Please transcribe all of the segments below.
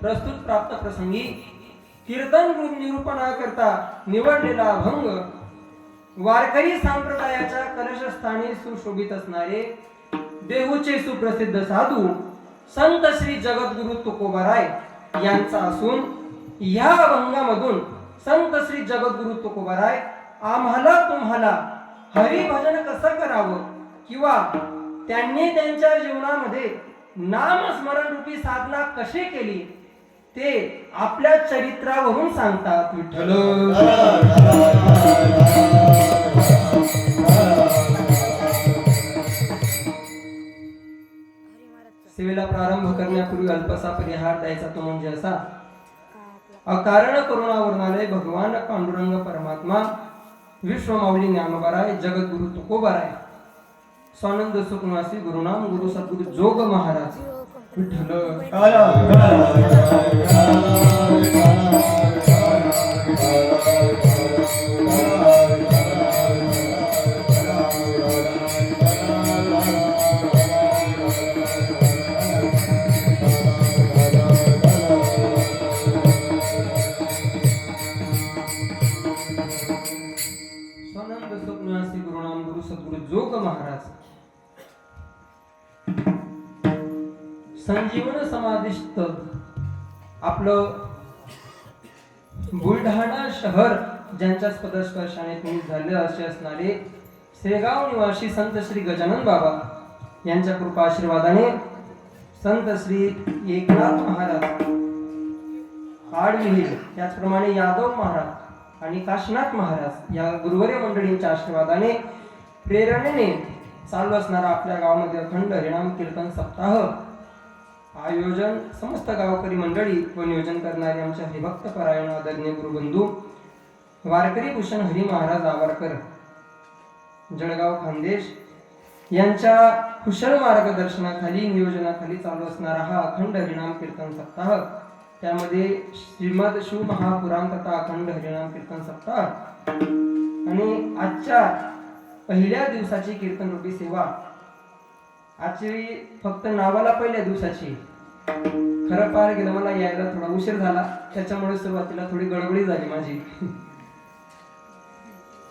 प्रस्तुत प्राप्त प्रसंगी कीर्तन निरूपणा करता निवडलेला अभंग वारकरी संप्रदायाच्या कलशस्थानी सुशोभित असणारे देहूचे सुप्रसिद्ध साधू संत श्री जगद्गुरु तुकोबाराय यांचा असून या अभंगामधून संत श्री जगद्गुरु तुकोबाराय आम्हाला तुम्हाला हरिभजन कसं करावं किंवा त्यांनी त्यांच्या जीवनामध्ये नामस्मरण रूपी साधना कशी केली ते आपल्या चरित्रावरून सांगतात. विठ्ठल सेवेला प्रारंभ करण्यापूर्वी अल्पसा परिहार द्यायचा तो म्हणजे असा. अकारण करुणावरणालय भगवान पांडुरंग परमात्मा विश्वमाऊली ज्ञानोबाराय जगद्गुरु तुकोबाराय स्वानंद सुखनिवासी गुरुनाम गुरु सद्गुरु जोग महाराज. विठ्ठल संजीवन समाधिस्थ आपलं बुलढाणा शहर ज्यांच्या पदस्पर्शाने पुनीत झाले असे असणारे सेगाव निवासी संत श्री गजानन बाबा यांच्या कृपा आशीर्वादाने संत श्री एकनाथ महाराज आडविहीर त्याचप्रमाणे यादव महाराज आणि काशीनाथ महाराज या गुरुवर्य मंडळींच्या आशीर्वादाने प्रेरणेने चालू असणारा आपल्या गावामध्ये अखंड हरिनाम कीर्तन सप्ताह आयोजन समस्त गावकरी मंडळी व नियोजन करणारे आमच्या हरिभक्त परायण आदरणीय गुरुबंधू वारकरी भूषण हरी महाराज आवारकर जळगाव खानदेश यांच्या कुशल मार्गदर्शनाखाली नियोजनाखाली चालू असणारा हा अखंड हरिनाम कीर्तन सप्ताह. त्यामध्ये श्रीमद शिव महापुराण तथा अखंड हरिनाम कीर्तन सप्ताह आणि आजच्या पहिल्या दिवसाची कीर्तन रूपी सेवा. आजची फक्त नावाला पहिल्या दिवसाची. खरं पाहायला गेलं मला यायला थोडा उशीर झाला त्याच्यामुळे सुरुवातीला थोडी गडबडी झाली माझी.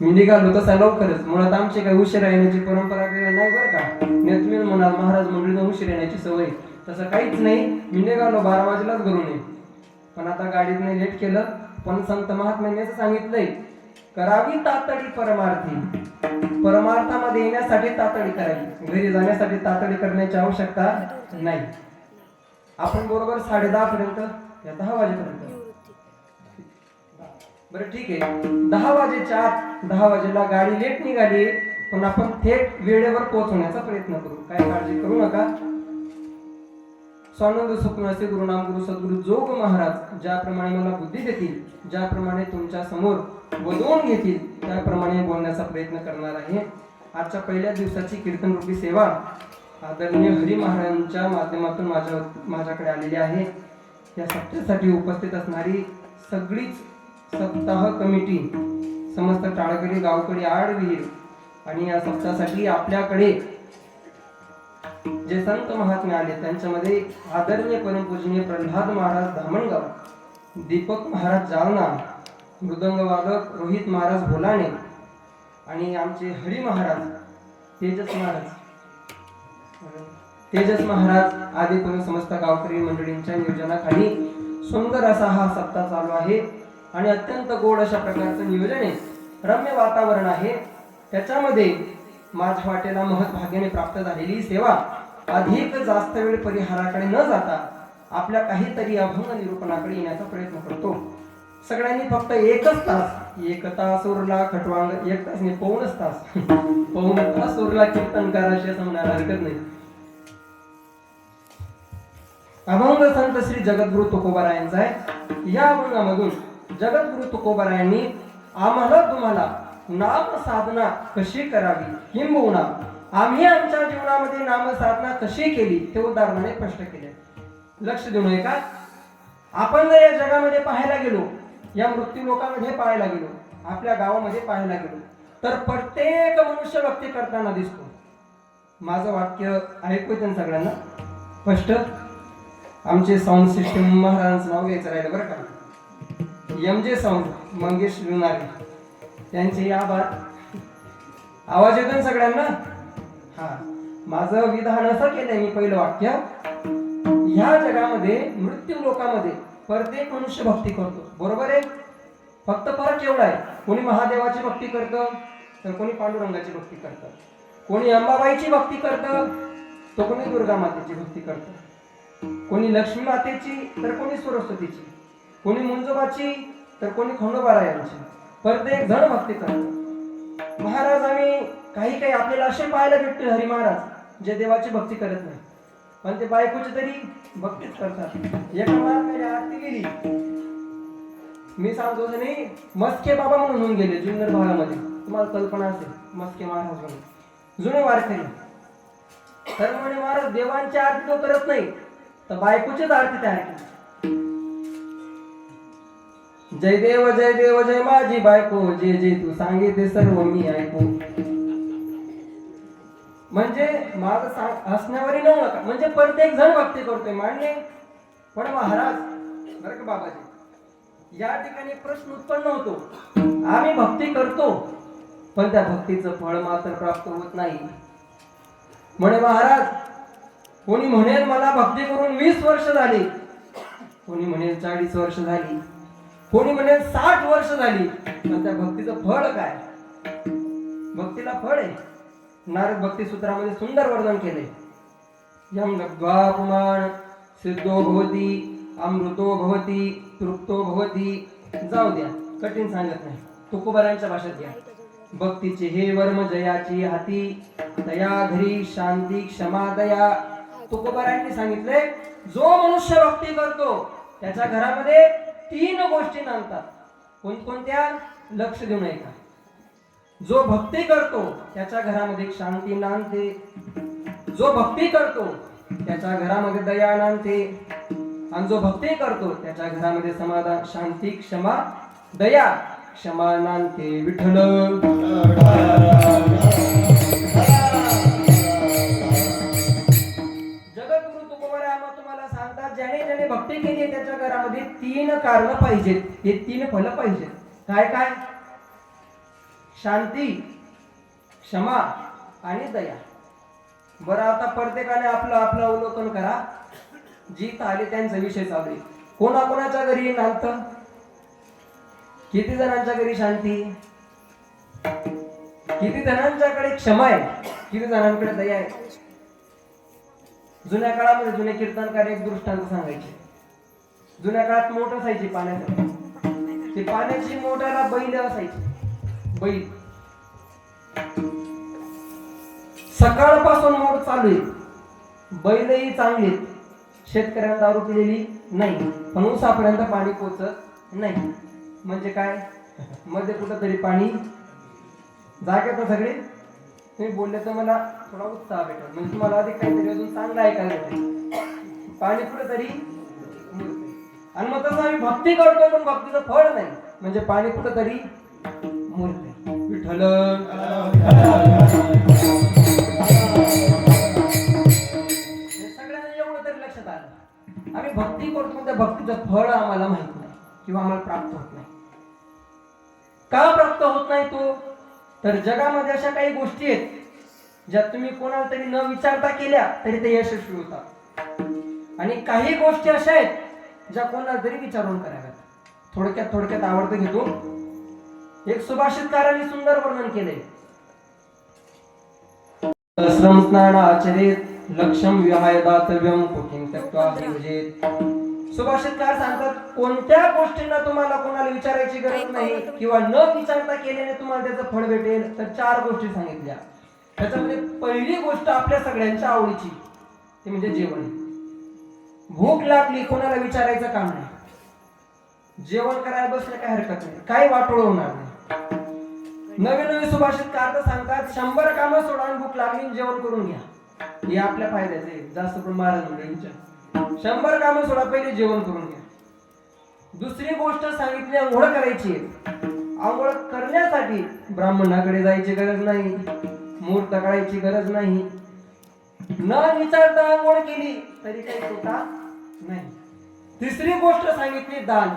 मी निघालो तसा लवकरच. मुळात आमची काही उशीर येण्याची परंपरा नाही बरं का. तुम्ही म्हणाल महाराज मंडळीने उशीर येण्याची सवय, तसं काहीच नाही. मी निघालो 12 वाजेलाच घरून ये, पण आता गाडीने लेट केलं. पण संत महात्म्यांनी असं सांगितलंय करावी तातडी परमार्थी. परमार्थामध्ये येण्यासाठी तातडी करावी, घरी जाण्यासाठी तातडी करण्याची आवश्यकता नाही. आपण बरोबर 10:30 पर्यंत या 10 वाजेपर्यंत बरं ठीक आहे. 10 वाजेच्या आत 10 वाजेला गाडी लेट निघाली पण आपण थेट वेळेवर पोहोचवण्याचा प्रयत्न करू. काय काळजी करू नका. स्वानंद सुखनिवासी गुरुनाम गुरु सद्गुरु जोग महाराज ज्याप्रमाणे मला बुद्धी देतील, ज्याप्रमाणे तुमच्या समोर वदवून घेतील त्याप्रमाणे बोलण्याचा प्रयत्न करणार आहे. आजच्या पहिल्या दिवसाची कीर्तन रूपी सेवा आदरणीय हरी महाराजांच्या माध्यमातून माझ्याकडे आलेली आहे. या सप्ताहासाठी उपस्थित असणारी सगळीच सप्ताह कमिटी, समस्त टाळकरी गावकरी आडविहीर आणि या सप्ताहासाठी आपल्याकडे जे संत महात्मे आले त्यांच्यामध्ये आदरणीय परमपूजनीय प्रल्हाद महाराज धामणगाव, दीपक महाराज जालना, मृदंग वादक रोहित महाराज भोलाणे आणि आमचे हरी महाराज तेजस महाराज आदी करून समस्त गावकरी मंडळींच्या नियोजनाखाली सुंदर असा हा सप्ताह चालू आहे आणि अत्यंत गोड अशा प्रकारचं नियोजन आहे. रम्य वातावरण आहे. त्याच्यामध्ये माझ्या वाटेला महत्भाग्याने प्राप्त झालेली सेवा अधिक जास्त वेळ परिहाराकडे न जाता आपल्या काहीतरी अभंग निरूपणाकडे येण्याचा प्रयत्न करतो. सगळ्यांनी फक्त 1 तास उरला खटवांग, 1 तास नाही 1.5 तास 1.5 तास उरला कीर्तन करायचे असं म्हणायला हरकत नाही. अभंग संत श्री जगद्गुरु तुकोबारायांचा आहे. या अभंगामधून जगद्गुरु तुकोबारायांनी आम्हाला तुम्हाला नाम साधना कशी करावी किंबहुना आम्ही आमच्या जीवनामध्ये नाम साधना कशी केली ते उदाहरणाने स्पष्ट केले. लक्ष देऊ नये का. आपण जर या जगामध्ये पाहायला गेलो, या मृत्यू लोकांमध्ये पाहायला गेलो, आपल्या गावामध्ये पाहायला गेलो तर प्रत्येक मनुष्य भक्ती करताना दिसतो. माझं वाक्य ऐकू येतं सगळ्यांना स्पष्ट. आमचे साऊंड सिस्टम महाराजांचं नाव घ्यायचं राहिलं बरं का, MJ साऊंड मंगेश लुनारे, त्यांचे आभार. आवाज येतो ना सगळ्यांना? हा. माझं विधान असं केलंय मी पहिलं वाक्य, ह्या जगामध्ये मृत्यू लोकामध्ये प्रत्येक मनुष्य भक्ती करतो, बरोबर आहे. फक्त फरक एवढा आहे, कोणी महादेवाची भक्ती करतं तर कोणी पांडुरंगाची भक्ती करतं, कोणी अंबाबाईची भक्ती करतं तर कोणी दुर्गा मातेची भक्ती करतं, कोणी लक्ष्मी मातेची तर कोणी सरस्वतीची, कोणी मुंजोबाची तर कोणी खंडोबारायांची, प्रत्येक जण भक्ती करतो. महाराज आम्ही काही आपल्याला असे पाहायला भेटते हरी महाराज जे देवाची भक्ती करत नाही, पण ते बायकोची तरी भक्तीच करतात. एका महाराजांनी आरती गेली, मी सांगतो नाही, मस्के बाबा म्हणून होऊन गेले जुन्नर भागामध्ये, तुम्हाला कल्पना असेल, मस्के महाराज म्हणून जुने वारकरी. तर म्हणे महाराज देवांची आरती तो करत नाही तर बायकोचीच आरती तयार केली. जय देव जय माझी बायको, जे जे तू सांगितले सर्व मी ऐकू. म्हणजे माझं हसण्यावरही न नका, म्हणजे प्रत्येक जण भक्ती करतोय मान्य. पण महाराज बरं का बाबाजी, या ठिकाणी प्रश्न उत्पन्न होतो, आम्ही भक्ती करतो पण त्या भक्तीचं फळ मात्र प्राप्त होत नाही. म्हणे महाराज, कोणी म्हणेल मला भक्ती करून 20 वर्ष झाली, कोणी म्हणेल 40 वर्ष झाली, कोणी म्हणेल 60 वर्ष झाली, पण त्या भक्तीचं फळ काय? भक्तीला फळ आहे. नारद भक्ती सूत्रामध्ये सुंदर वर्णन केले, यम लब्ध्वा पुमान् सिद्धो भवति अमृतो भवति तृप्तो भवति. जाऊ द्या, कठीण सांगत नाही, तुकोबारांच्या भाषेत घ्या. भक्तीचे हे वर्म जयाची हाती, दया घरी शांती क्षमा दया. तुकोबारांनी सांगितले, जो मनुष्य भक्ती करतो त्याच्या घरामध्ये 3 गोष्टी नांदतात. कोणकोणत्या? लक्ष देऊन ऐका. जो भक्ती करतो त्याच्या घरामध्ये शांती नांदते, जो भक्ती करतो त्याच्या घरामध्ये दया नांदते, आणि जो भक्ती करतो त्याच्या घरामध्ये समाधान शांती क्षमा दया क्षमा नांदते. विठ्ठल जगद्गुरु तुकोबाराय तुम्हाला सांगतात, ज्याने ज्याने भक्ती केली त्याच्या घरामध्ये 3 कारण पाहिजेत, हे 3 फल पाहिजेत. काय काय? शांती क्षमा आणि दया. बरं, आता प्रत्येकाने आपलं आपलं अवलोकन करा. जी आले त्यांचा विषय चालू आहे. कोणाकोणाच्या घरी नांदत? किती जणांच्या घरी शांती? किती जणांच्याकडे क्षमा आहे? किती जणांकडे दया आहे? जुन्या काळामध्ये जुने कीर्तनकार एक दृष्टांत सांगायचे. जुन्या काळात मोठ असायची पाण्यासाठी, ते पाण्याची मोठाला बैल असायची. बैल सकाळपासून मोठ चालू आहे, बैलही चांगले, शेतकऱ्यांना दारू पिलेली नाही, पण ऊसापर्यंत पाणी पोचत नाही. म्हणजे काय? मध्ये कुठं तरी पाणी जागेत सगळे. तुम्ही बोलले तर मला थोडा उत्साह भेटेल, म्हणजे तुम्हाला अधिक काहीतरी अजून चांगलं ऐकायला भेटेल. पाणी कुठेतरी मुरते. आणि मग तसं आम्ही भक्ती करतो पण भक्तीचं फळ नाही, म्हणजे पाणी कुठेतरी मुरते. विठ्ठल सगळ्यांना एवढं तरी लक्षात आलं, आम्ही भक्ती करतो त्या भक्तीचं फळ आम्हाला माहित नाही किंवा आम्हाला प्राप्त होत नाही. का प्राप्त होत नाही तो? तर जगामध्ये अशा काही गोष्टी आहेत ज्या तुम्ही कोणाला तरी न विचारता केल्या तरी ते यशस्वी होतात, आणि काही गोष्टी अशा आहेत ज्या कोणाला तरी विचारून कराव्यात. थोडक्यात आवडतं घेतो. एक सुभाषितकारांनी सुंदर वर्णन केले. श्रम स्नानाचरेत लक्ष्यम विहाय दातव्यम कुकिं त्यक्त्वा विजेत. सुभाषितकार सांगतात, कोणत्या गोष्टींना तुम्हाला कोणाला विचारायची गरज नाही किंवा न विचारता केल्याने तुम्हाला त्याचं फळ भेटेल, तर 4 गोष्टी सांगितल्या. त्याच्यामध्ये पहिली गोष्ट आपल्या सगळ्यांच्या आवडीची, ते म्हणजे जेवण. भूक लागली कोणाला विचारायचं काम नाही, जेवण करायला बसलं काय हरकत नाही, काही वाटोळ होणार नाही. नवीन सुभाषितकार सांगतात, 100 कामं सोडा आणि भूक लागली जेवण करून घ्या. हे आपल्या फायद्याचं आहे, जास्त पण महाराज म्हणजे 100 कामं सोडा, पहिले जेवण करून घ्या. दुसरी गोष्ट सांगितली, आंघोळ करायची. आंघोळ करण्यासाठी ब्राह्मणाकडे जायची गरज नाही, मूर्त काढायची गरज नाही. न विचारता आंघोळ केली तरी काही तोटा नाही. तिसरी गोष्ट सांगितली दान.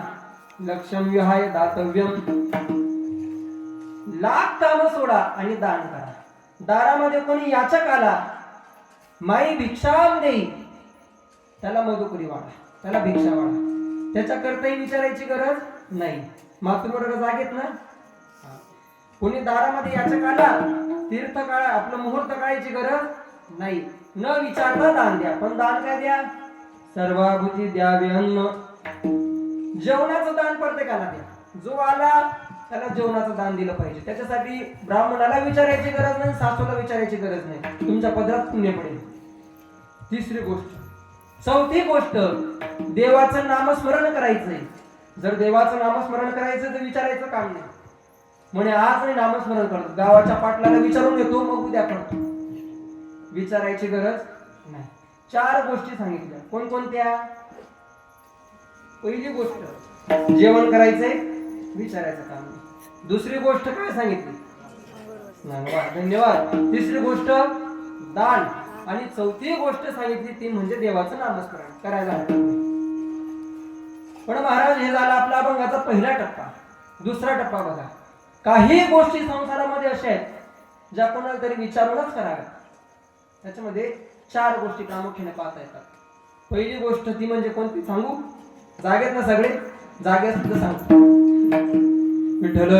लक्ष्यम विहाय दातव्यम. लाख काम सोडा आणि दान करा. दारामध्ये कोणी याचक आला, माई भिक्षाम देई, त्याला मधुपुरी वाढा, त्याला भिक्षा वाढा. त्याच्याकरताही विचारायची गरज नाही. मातृवर्ग जागेत ना. कोणी दारामध्ये याचक आला, तीर्थ काळ आपलं मुहूर्त काढायची गरज नाही. न विचारता दान द्या. पण दान काय द्या? सर्वाभूती द्यावे अन्न. जेवणाचं दान प्रत्येकाला द्या. जो आला त्याला जेवणाचं दान दिलं पाहिजे. त्याच्यासाठी ब्राह्मणाला विचारायची गरज नाही, सासूला विचारायची गरज नाही. तुमच्या पदरात पुण्य पडेल. तिसरी गोष्ट. चौथी गोष्ट, देवाचं नामस्मरण करायचंय. जर देवाचं नामस्मरण करायचं तर विचारायचं काम नाही. म्हणे आज नाही नामस्मरण करतो, गावाच्या पाटलाला विचारून येतो, मग उद्या करतो. विचारायची गरज नाही. 4 गोष्टी सांगितल्या. कोणकोणत्या? पहिली गोष्ट, जेवण करायचंय, विचारायचं काम नाही. दुसरी गोष्ट काय सांगितली? धन्यवाद. तिसरी गोष्ट दान. आणि चौथी गोष्ट सांगितली ती म्हणजे देवाचं नामस्मरण करायला हवं. पण महाराज, हे झाला आपला अभंगाचा पहिला टप्पा. दुसरा टप्पा बघा. काही गोष्टी संसारामध्ये अशा आहेत ज्या कोणाला तरी विचारूनच कराव्यात. त्याच्यामध्ये 4 गोष्टी प्रामुख्याने पाहता येतात. पहिली गोष्ट ती म्हणजे कोणती सांगू? जागेत ना सगळे? जागेत सुद्धा सांगतो. विठ्ठल.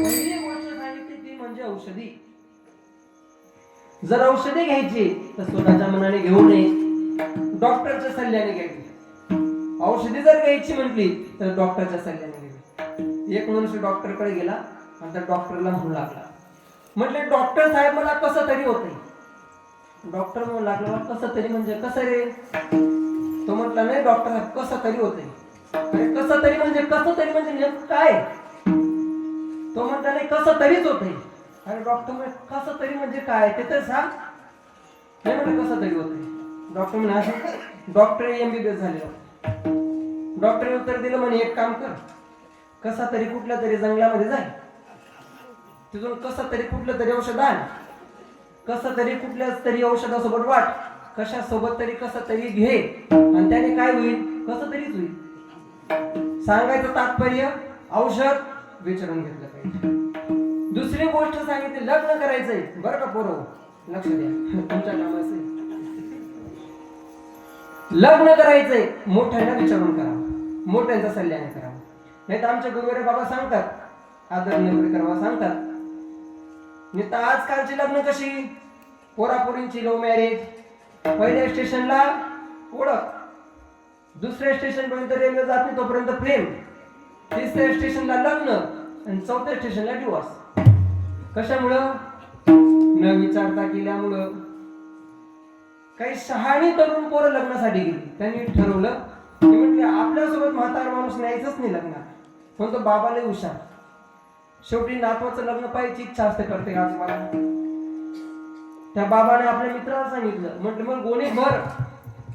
पहिली गोष्ट सांगितली ती म्हणजे औषधी. जर औषधी घ्यायची तर स्वतःच्या मनाने घेऊ नये, डॉक्टरच्या सल्ल्याने घ्यायची. औषधी जर घ्यायची म्हटली तर डॉक्टरच्या सल्ल्याने घ्यावी. एक मनुष्य डॉक्टरकडे गेला आणि त्या डॉक्टरला म्हणू लागला, म्हटले डॉक्टर साहेब मला कसं तरी होतंय. डॉक्टर म्हणू लागला, कसं तरी म्हणजे कसं रे? तो म्हटला, नाही डॉक्टर साहेब कसं तरी होतंय. अरे कसं तरी म्हणजे नेमकं काय? तो म्हटला, नाही कसं तरीच होतंय. अरे डॉक्टर म्हणजे कसं तरी म्हणजे काय ते तर सांग. नाही म्हणजे कसं तरी होतंय. डॉक्टर म्हणे, डॉक्टर MBBS झाले. डॉक्टरने उत्तर दिलं, म्हणे एक काम कर, कसा तरी कुठल्या तरी जंगलामध्ये जाय, तिथून कसं तरी कुठलं तरी औषध आण, कसं तरी कुठल्या तरी औषधासोबत वाट, कशासोबत तरी कसं तरी घे, आणि त्याने काय होईल? कसं तरीच होईल. सांगायचं तात्पर्य औषध विचारून घेतलं पाहिजे. दुसरी गोष्ट सांगितली, लग्न करायचंय बरं का पोरं, लक्ष द्या तुमच्या कामाचं. लग्न करायचंय मोठ्यांना विचारून करावं, मोठ्यांच्या सल्ल्याने करावं. नाही तर आमचे गुरुवारे बाबा सांगतात, आदरणीय करावा सांगतात, नाही तर आजकालची लग्न कशी, पोरापोरींची लव्ह मॅरेज. पहिल्या स्टेशनला ओळख, दुसऱ्या स्टेशन पर्यंत रेल्वे जात नाही तोपर्यंत प्रेम, तिसऱ्या स्टेशनला लग्न, आणि चौथ्या स्टेशनला डिवोर्स. कशामुळं? न विचारता केल्यामुळं. काही शहाणी तरुण पोरं लग्नासाठी गेली. त्यांनी ठरवलं की म्हटले आपल्यासोबत म्हातारा माणूस न्यायचंच नाही लग्नात. पण तो बाबाला हुशार, शेवटी नातवाचं लग्न पाहायची इच्छा असते प्रत्येकाची. मला त्या बाबाने आपल्या मित्राला सांगितलं, म्हटलं मग गोणी भर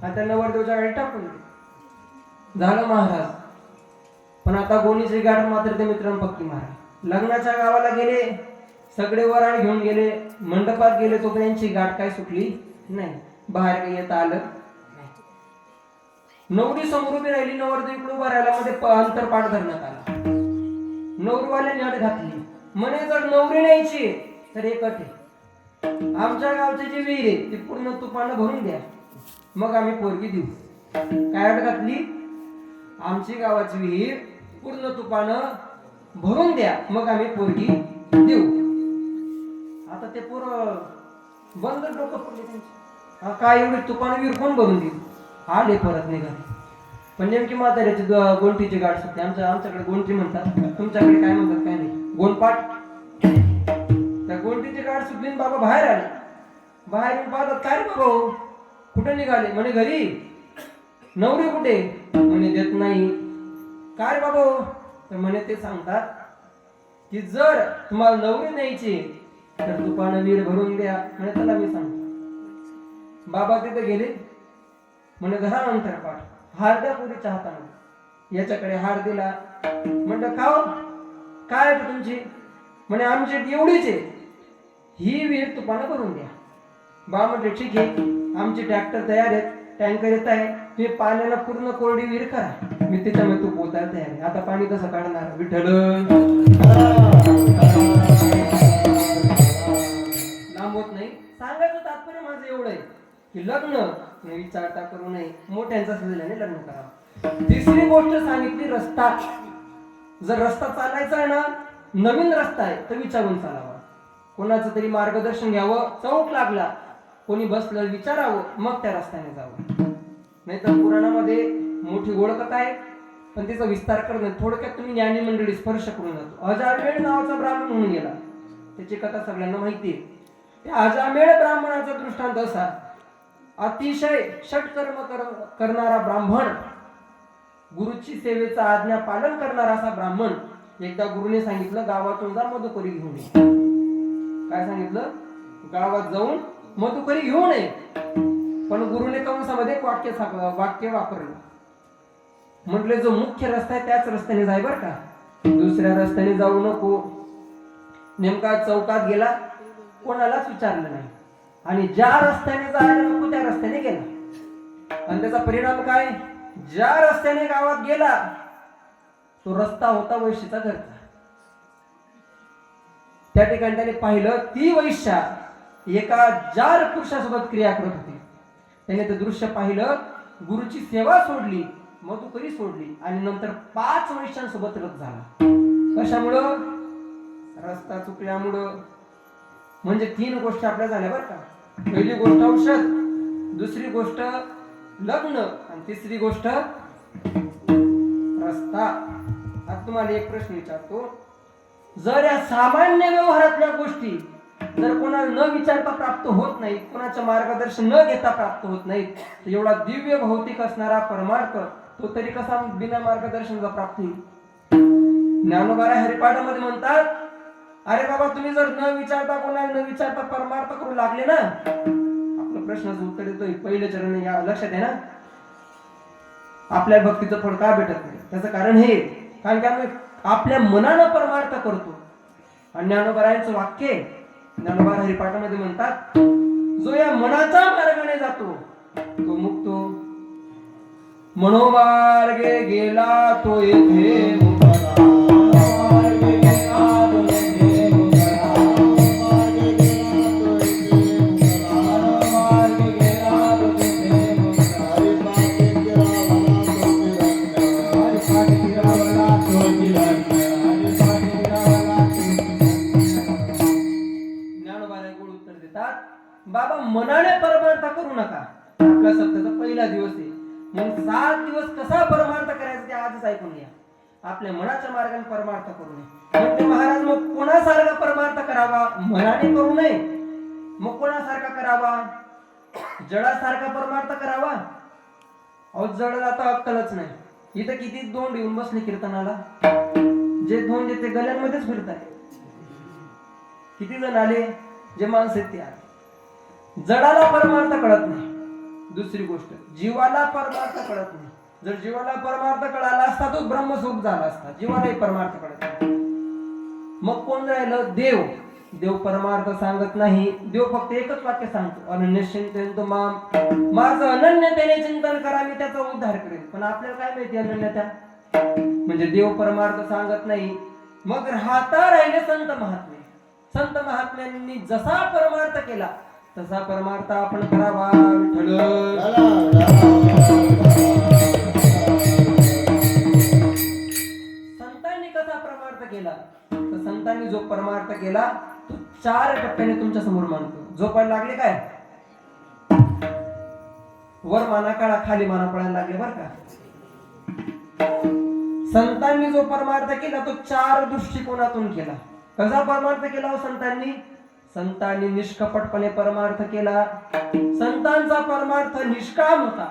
आणि त्या नवरदेवच्या गाडी टाकून झालं महाराज. पण आता गोणीची गाठ मात्र त्या मित्रांना पक्की महाराज. लग्नाच्या गावाला गेले, सगळे वराड घेऊन गेले, मंडपात गेले, तो त्यांची गाठ काय सुटली नाही. बाहेर काही येता आलं नाही. नवरी समोर उभी राहिली, नवरदेव इकडे उभा राहिला, मध्ये अंतर पाठ धरण्यात आला. नवरीवाल्याने अट घातली, म्हणे जर नवरी न्यायची तर एक अट आहे, आमच्या गावची जी विहीर आहे ती पूर्ण तुपानं भरून द्या, मग आम्ही पोरगी देऊ. काय अट घातली? आमची गावाची विहीर पूर्ण तुपानं भरून द्या, मग आम्ही पोरगी देऊ. आता ते पोरं बंद डोकं पडले त्यांचे. काय एवढी तुपानं विहीर कोण भरून देऊ? आले परत निघाले. पण नेमकी म्हाताऱ्याची गोंटीची गाठ सुटते. आमच्याकडे गोंटी म्हणतात, तुमच्याकडे काय म्हणतात काय नाही, गोंडपाट. त्या गोंटीची गाठ सुटली, बाबा बाहेर आले. बाहेर येऊन पाहतात, काय रे बाबा कुठे निघाले? म्हणे घरी. नवरी कुठे? म्हणे देत नाही. काय रे बाबा? तर म्हणे ते सांगतात की जर तुम्हाला नवरी न्यायची तर तुपानं विहीर भरून द्या. म्हणे त्याला मी सांगतो. बाबा तिथे गेले, म्हणे घरानंतर पाठ, हार द्या पुरीच्या हातामध्ये. याच्याकडे हार दिला. म्हणलं खाओ काय तुमची? म्हणे आमची एवढीच आहे, ही विहीर तुपानं भरून द्या. बा म्हटले ठीक आहे, आमचे ट्रॅक्टर तयार आहेत, टँकर येत आहे, तुम्ही पाण्याला पूर्ण कोरडी विहीर करा, मी त्याच्यामध्ये तू पोचायला तयार आहे. आता पाणी कसं काढणार विठ्ठल? लांब होत नाही. सांगायचं तात्पर्य माझं एवढं आहे की लग्न विचारता करू नये, मोठ्यांचा सजल्याने लग्न करावं. तिसरी गोष्ट सांगितली रस्ता. जर रस्ता चालायचा आहे ना, नवीन रस्ता आहे तर विचारून चालावा, कोणाचं तरी मार्गदर्शन घ्यावं, चौक लागला कोणी बसलं विचारावं, मग त्या रस्त्याने जावं. नाहीतर पुराणामध्ये मोठी गोळकथा आहे पण तिचा विस्तार करत नाही. थोडक्यात तुम्ही ज्ञानी मंडळी स्पर्श करून जातो. अजामेळ नावाचा ब्राह्मण होऊन गेला, त्याची कथा सगळ्यांना माहिती आहे. त्या अजामेळ ब्राह्मणाचा दृष्टांत असा, अतिशय षटकर्म करणारा ब्राह्मण, गुरुची सेवेचा आज्ञा पालन करणारा असा ब्राह्मण. एकदा गुरुने सांगितलं गावातून जा मधुकरी घेऊन ये. काय सांगितलं? गावात जाऊन मधुकरी घेऊन ये. पण गुरुने कंसामध्ये एक वाक्य वापरलं. म्हटले जो मुख्य रस्ता आहे त्याच रस्त्याने जाय बर का, दुसऱ्या रस्त्याने जाऊ नको. नेमका चौकात गेला, कोणालाच विचारलं नाही, आणि ज्या रस्त्याने जायला नको त्या रस्त्याने गेला. आणि त्याचा परिणाम काय? ज्या रस्त्याने गावात गेला तो रस्ता होता वैश्याचा घरचा. त्या ठिकाणी त्याने पाहिलं ती वैश्या एका जार पुरुषासोबत क्रिया करत होती. त्याने ते दृश्य पाहिलं, गुरुची सेवा सोडली, मधुकरी सोडली आणि नंतर 5 वैश्यांसोबत रथ झाला. कशामुळं? रस्ता चुकल्यामुळं. म्हणजे 3 गोष्टी आपल्या झाल्या बरं का. पहिली गोष्ट औषध, दुसरी गोष्ट लग्न आणि तिसरी गोष्ट रस्ता. आता तुम्हाला एक प्रश्न विचारतो, जर या सामान्य व्यवहारातल्या गोष्टी जर कोणाला न विचारता प्राप्त होत नाहीत, कोणाचं मार्गदर्शन न घेता प्राप्त होत नाहीत, तर एवढा दिव्य भौतिक असणारा परमार्थ तो तरी कसा बिना मार्गदर्शनाचा प्राप्त होईल? ज्ञानोबा हरिपाठामध्ये म्हणतात, अरे बाबा तुम्ही जर न विचारता कोणाला न विचारता परमार्थ करू लागले ना, आपल्या प्रश्नाचं उत्तर देतोय पहिले चरण या लक्षात आहे ना, आपल्या भक्तीचं फळ का भेटत नाही? त्याचं कारण हे, कारण की आम्ही आपल्या मनानं परमार्थ करतो. आणि ज्ञानोबारायांचं वाक्य ज्ञानोबा हरिपाठामध्ये म्हणतात, जो या मनाच्या मार्गाने जातो तो मुक्तो, मनोमार्गे गेला तो येथे मुक्ता. बाबा मनाने परमार्थ करू नका. आपला सप्ताहाचा पहिला दिवस आहे, मग 7 दिवस कसा परमार्थ करायचा ते आजच ऐकून घ्या. आपल्या मनाच्या मार्गाने परमार्थ करू नये. म्हणते महाराज मग कोणासारखा परमार्थ करावा? मनाने करू नये. मग कोणासारखा करावा? जडासारखा परमार्थ करावा. अहो जडाला आता अक्कलच नाही. इथं किती दोंड येऊन बसले कीर्तनाला, जे दोंड ते गल्यांमध्येच फिरताय. किती जण आले, जे माणसं ते आले. जडाला परमार्थ कळत नाही. दुसरी गोष्ट, जीवाला परमार्थ कळत नाही. जर जीवाला परमार्थ कळाला असता तो ब्रह्मस्वरूप झाला असता. जीवालाही परमार्थ कळत नाही. मग कोण राहिलं? देव. देव परमार्थ सांगत नाही. देव फक्त एकच वाक्य सांगतो, अनन्य चिंतन माम, माझं अनन्यतेने चिंतन करा मी त्याचा उद्धार करेन. पण आपल्याला काय माहिती अनन्यता म्हणजे? देव परमार्थ सांगत नाही. मग राहता राहिले संत महात्मे. संत महात्म्यांनी जसा परमार्थ केला तसा परमार्थ आपण करावा. विठ्ठल संतांनी कसा परमार्थ केला? तर संतांनी जो परमार्थ केला तो 4 टप्प्याने तुमच्या समोर मांडतो. झोपायला लागले काय? वर माना काळा, खाली माना पडायला लागले बर का. संतांनी जो परमार्थ केला तो 4 दृष्टिकोनातून केला. कसा परमार्थ केला हो संतांनी? संतांनी निष्कपटपणे परमार्थ केला. संतांचा परमार्थ निष्काम होता.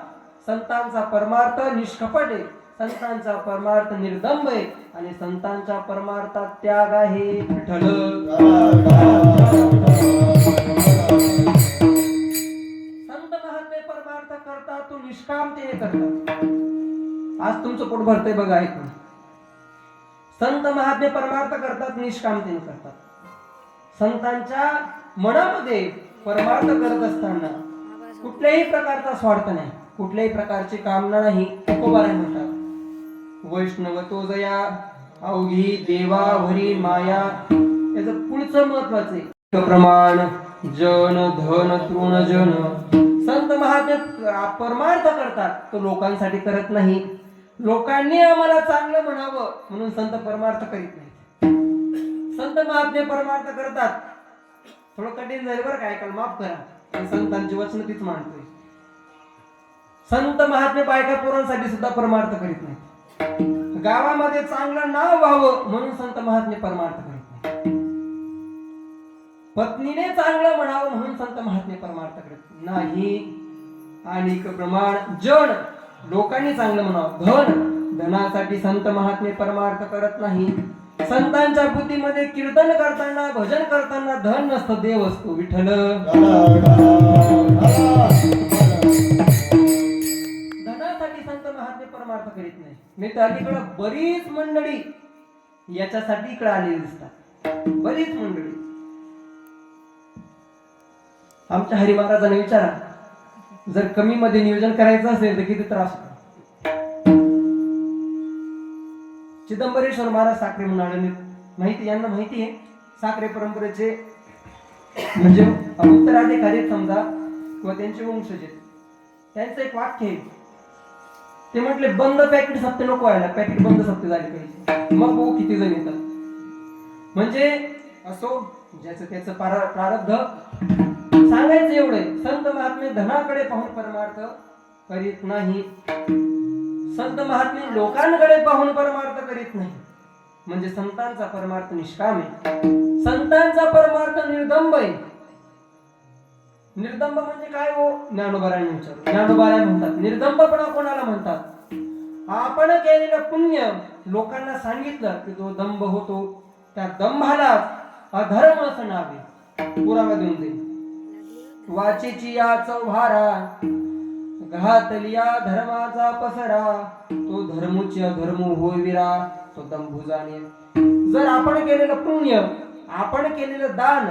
संतांचा परमार्थ निष्कपट आहे. संतांचा परमार्थ निर्दंब आहे. आणि संतांच्या परमार्थात त्याग आहे. विठ्ठल संत महात्मे परमार्थ करतात तो निष्कामतेने करतात. आज तुमचं पोट भरतंय बघा ऐकून. संत महात्मे परमार्थ करतात, निष्कामतेने करतात. संतांच्या मनामध्ये परमार्थ करत असताना कुठल्याही प्रकारचा स्वार्थ नाही, कुठल्याही प्रकारची कामना नाही. तुकोबाराय म्हणतात वैष्णव तो जया अवघी देवावरी माया. याचं पुढचं महत्वाचं आहे प्रमाण जन धन तृण जन. संत महात्मे परमार्थ करतात, तो लोकांसाठी करत नाही. लोकांनी आम्हाला चांगलं म्हणावं म्हणून संत परमार्थ करीत नाही. संत महात्मे परमार्थ करतात. थोडं कठीण झालं बरं काय, काल माफ करा, पण संतांची वचन तीच मानतोय. संत महात्मे बायका पोरांसाठी सुद्धा परमार्थ करीत नाही. गावामध्ये चांगलं नाव व्हावं म्हणून संत महात्मे परमार्थ करीत नाही. पत्नीने चांगलं म्हणावं म्हणून संत महात्मे परमार्थ करत नाही. आणि प्रमाण जन, लोकांनी चांगलं म्हणावं. धन, धनासाठी संत महात्मे परमार्थ करत नाही. संतांच्या बुद्धीमध्ये कीर्तन करताना भजन करताना धन नसतं, देव असतो विठ्ठल. धनासाठी संत महात्मे परमार्थ करीत नाही. मी तर अलीकडं बरीच मंडळी याच्यासाठी इकडे आलेली दिसतात, बरीच मंडळी. आमच्या हरी महाराजांना विचारा, जर कमी मध्ये नियोजन करायचं असेल तर किती त्रास होतो. चिदंबरेश्वर महाराज साखरे म्हणून माहिती, यांना माहिती आहे साखरे परंपरेचे म्हणजे उत्तराधिकारी समजा किंवा त्यांचे वंशज आहेत. त्यांचं एक वाक्य आहे, ते म्हटले बंद पॅकेट सत्य नको व्हायला, पॅकेट बंद सत्य झाले पाहिजे, मग बघू किती जण येतात. म्हणजे असो ज्याचं त्याचं प्रारब्ध. सांगायचं एवढे, संत महात्मे धनाकडे पाहून परमार्थ करीत नाही. संत महात्मे लोकांकडे पाहून परमार्थ करीत नाही. म्हणजे संतांचा परमार्थ निष्काम आहे, संतांचा परमार्थ निर्दंब आहे. निर्दंब म्हणजे काय हो, ज्ञानोबारायांनी विचारलं. ज्ञानोबाराय म्हणतात निर्दंबपणा कोणाला म्हणतात? आपण केलेलं पुण्य लोकांना सांगितलं की तो दंभ होतो, त्या दंभाला अधर्म असं नाव आहे. पुरावा देऊन दे. वाचेची या चौभारा घातलिया धर्माचा पसरा, तो धर्मूची अधर्म होईविरा, तो दंभू जाणे. जर आपण केलेलं पुण्य, आपण केलेलं दान,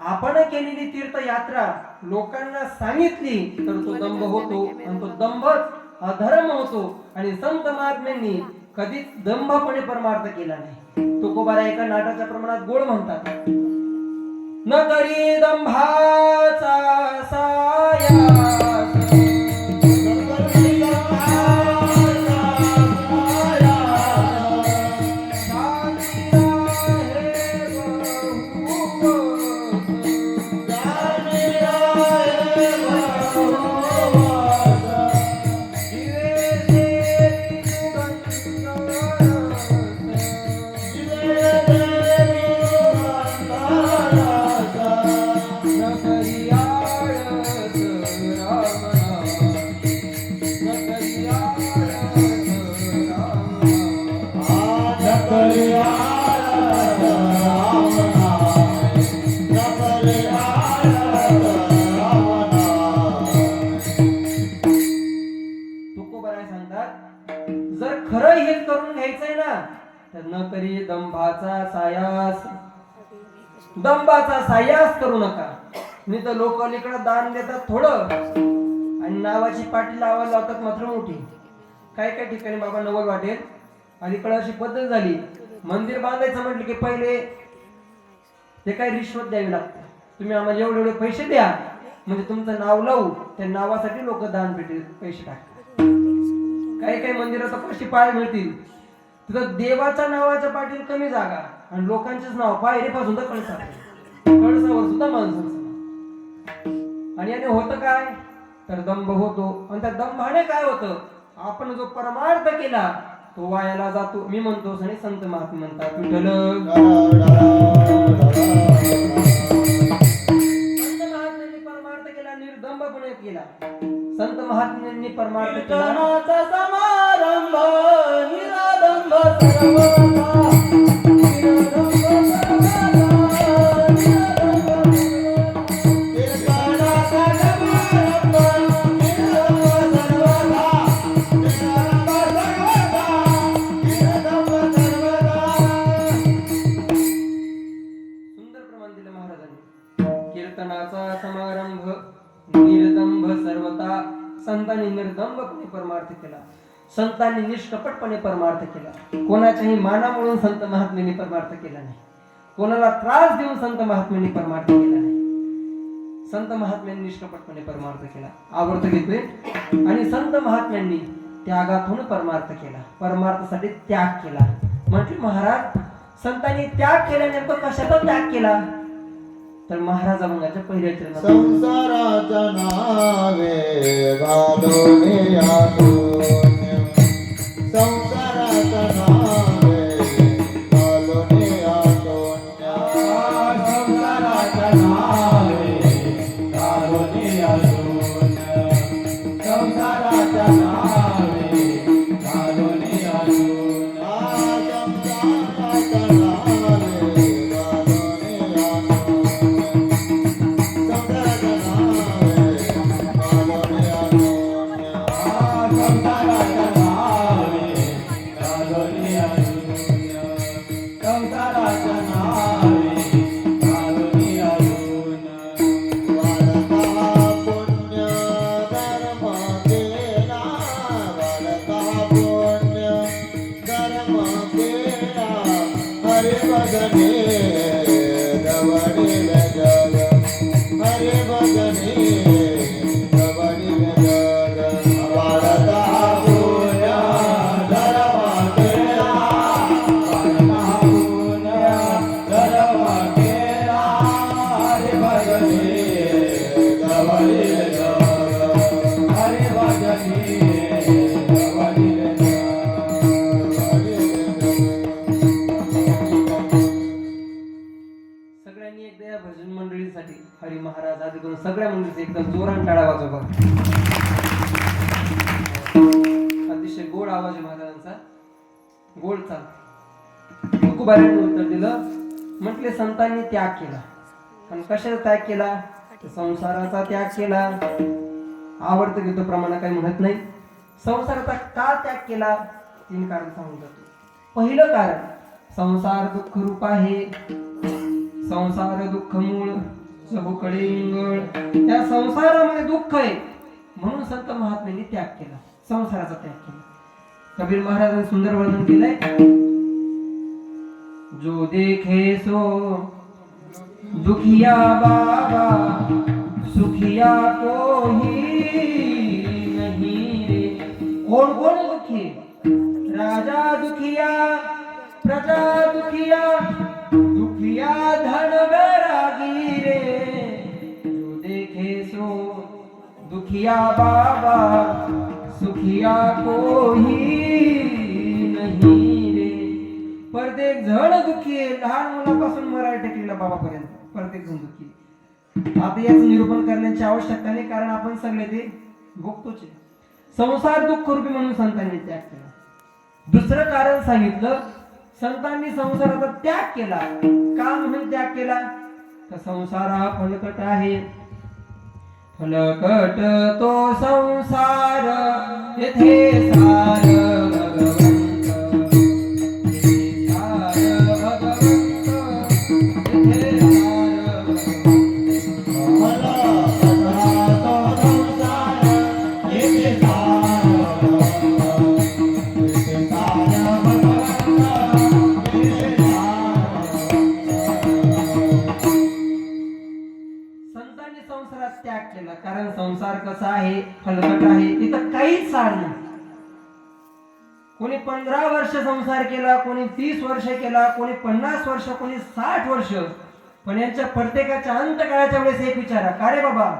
आपण केलेली तीर्थयात्रा लोकांना सांगितली तर तो दंभ होतो, आणि तो दंभच अधर्म होतो. आणि संत महात्म्यांनी कधीच दंभपणे परमार्थ केला नाही. तुकोबाराय एका नाटाच्या प्रमाणात गोड म्हणतात, न करी दंभाचा सायास, जर खरं हेच करून घ्यायचंय ना तर न करी दंभाचा सायास. दंभाचा सायास करू नका. मी तर लोक अलीकडे दान देतात थोडं आणि नावाची पाटी लावायला लावतात मात्र मोठी. काय काय ठिकाणी बाबा नवल वाटेल, अलीकडे अशी पद्धत झाली, मंदिर बांधायचं म्हटलं की पहिले ते काय रिश्वत द्यावी लागते. तुम्ही आम्हाला एवढे एवढे पैसे द्या म्हणजे तुमचं नाव लावू, त्या नावासाठी लोक दान पेटी पैसे टाकतात. काही काही मंदिराचा पैसे पाय मिळतील, तिथं देवाच्या नावाच्या पाठीत कमी जागा आणि लोकांचेच नाव पायरीपासून तर कळसावर सुद्धा माणसांचं. आणि याने होतं काय तर दंभ होतो. आणि त्या दंभाने काय होतं, आपण जो परमार्थ केला तो वायाला जातो. मी म्हणतो आणि संत महात्मे म्हणतात विठ्ठल. संत महात्म्यांनी परमार्थ केला, निर्दंभपणे केला. संत महात्म्यांनी परमार्थ केला समारंभ निराडंब कीर्तनाचा समारंभ संतांनी निर्दंबपणे परमार्थ केला, संतांनी निष्कपटपणे परमार्थ केला. कोणाच्याही मानामुळे संत महात्म्यांनी परमार्थ केला नाही, कोणाला त्रास देऊन संत महात्म्यांनी परमार्थ केला नाही. संत महात्म्यांनी निष्कपटपणे परमार्थ केला. आवर्त घेतोय. आणि संत महात्म्यांनी त्यागातून परमार्थ केला, परमार्थासाठी त्याग केला. म्हटले महाराज संतांनी त्याग केला, नेमकं कशाचा त्याग केला? तर महाराज अभंगाच्या पहिल्या चरणात संसाराच्या नावे घालून आतून, संसाराच्या नावे घालून आतून, संसाराच्या नावे घालून आतून, संसाराच्या नावे घालून आतून, हरी महाराज आदी करून सगळ्या मंडळीचे एकदम जोरान टाळा वाजवा. अतिशय गोड आवाज आहे महाराजांचा, गोड चाल. तुकोबारांनी उत्तर दिलं, म्हटले संतांनी त्याग केला. पण कशाचा त्याग केला? संसाराचा त्याग केला. आवर्त घेतो प्रमाण काही म्हणत नाही. संसाराचा का त्याग केला? 3 कारण सांगून जातो. पहिलं कारण संसार दुःख रूप आहे. संसार दुःख मूळ सबुकडे इंगळ. त्या संसारामध्ये दुःख आहे म्हणून संत महात्म्यांनी त्याग केला, संसाराचा त्याग केला. कबीर महाराजांनी सुंदर वर्णन केलंय. जो देखे सो दुखिया बाबा, सुखिया कोही नहीं रे. कोण कोण दुखी? राजा दुखिया, प्रजा दुखिया, दुखिया धन बैरागी रे. जो देखे सो दुखिया बाबा, सुखिया कोही नहीं रे. प्रत्येक जण दुखी आहे, लहान मुलापासून मराठी टेकलेला बाबापर्यंत प्रत्येक जण दुखी. आता याच निरूपण करण्याची आवश्यकता नाही, कारण आपण सगळे ते भोगतोच. संसार दुःख रूपी म्हणून संतांनी त्याग केला. दुसरं कारण सांगितलं, संतांनी संसाराचा त्याग केला. का म्हणून त्याग केला? तर संसार हा फलकट आहे. फलकट तो संसार, येथे सार भगवंत, येथे सार भगवंत, येथे सार त्याग केला. कारण संसार कसा आहे? फलकट आहे. तिथं काहीच सार नाही. कोणी 15 वर्ष संसार केला, कोणी 30 वर्ष केला, कोणी 50 वर्ष, कोणी 60 वर्ष. पण यांच्या प्रत्येकाच्या अंतकाळाच्या वेळेस एक विचारा, का रे बाबा